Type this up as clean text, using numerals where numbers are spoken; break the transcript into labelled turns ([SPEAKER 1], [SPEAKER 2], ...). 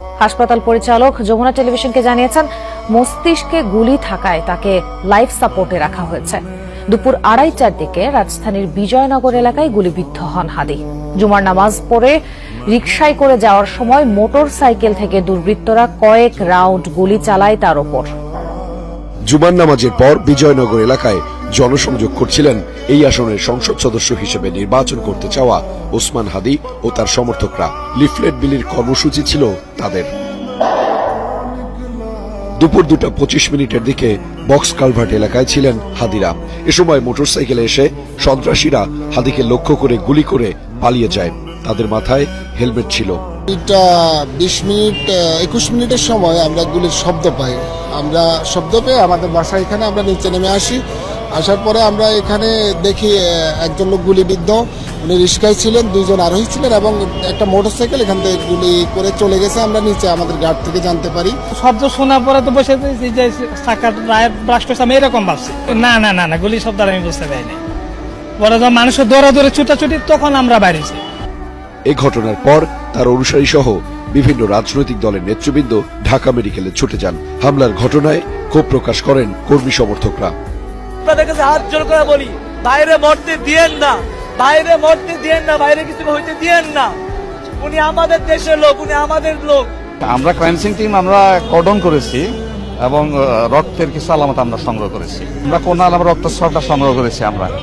[SPEAKER 1] হাসপাতাল পরিচালক যমুনা টেলিভিশনকে জানিয়েছেন, মস্তিষ্কে গুলি থাকায় তাকে লাইফ সাপোর্টে রাখা হয়েছে। দুপুর 2:30টার দিকে রাজধানীর বিজয়নগর এলাকায় গুলিবিদ্ধ হন হাদি। জুমার নামাজ পড়ে রিকশায় করে যাওয়ার সময় মোটর সাইকেল থেকে দুর্বৃত্তরা কয়েক রাউন্ড গুলি চালায় তার ওপর।
[SPEAKER 2] জুমার নামাজের পর বিজয়নগর এলাকায় জনসংযোগ করছিলেন এই আসনের সংসদ সদস্য হিসেবে নির্বাচন করতে চাওয়া ওসমান হাদি ও তার সমর্থকরা। লিফলেট বিলির কর্মসূচি ছিল তাদের। দুপুর 2:25 দিকে বক্স কালভার্ট এলাকায় ছিলেন হাদিরা। এ সময় মোটরসাইকেলে এসে সন্ত্রাসীরা হাদিকে লক্ষ্য করে গুলি করে পালিয়ে যায়। তাদের মাথায় হেলমেট ছিল।
[SPEAKER 3] 21 মিনিটের সময় আমরা গুলির শব্দ পাই। আমরা শব্দ পেয়ে আমাদের বাসা এখানে আমরা নিচে নেমে আসি। আসার পরে আমরা এখানে দেখি একজন লোক গুলিবিদ্ধ, উনি রিস্কায় ছিলেন, 2 জন আরোহী ছিলেন এবং একটা মোটরসাইকেল এখান থেকে গুলি করে চলে গেছে। আমরা নিচে আমাদের গার্ড থেকে জানতে পারি।
[SPEAKER 4] শব্দ শোনার পরে তো বসে যে চাকার রায় ব্রাস্ট হয়েছে, আমি এরকম ভাবছি। না না না না গুলি শব্দ আমি বুঝতে পারিনি। পরে যখন মানুষের দৌড়াদৌড়ে ছুটাছুটি, তখন আমরা বাইরেছি।
[SPEAKER 2] এই ঘটনার পর তার অনুসারী সহ বিভিন্ন রাজনৈতিক দলের নেতৃবৃন্দ ঢাকা মেডিকেলে ছুটে যান। হামলার ঘটনায় ক্ষোভ প্রকাশ করেন কর্মী সমর্থকরা।
[SPEAKER 5] আপনাদের কাছে হাত জোর করে বলি, বাইরে মরতে দিয়েন না, বাইরে মরতে দিয়েন না, বাইরে কিছু হইতে দিয়েন না। উনি আমাদের দেশের লোক, উনি আমাদের লোক।
[SPEAKER 6] আমরা ক্রাইম সিন টিম আমরা কর্ডন করেছি এবং রক্তের কিছু আলামত আমরা সংগ্রহ করেছি। আমরা কোন আলামত রক্তস্রাবটা সংগ্রহ করেছি আমরা।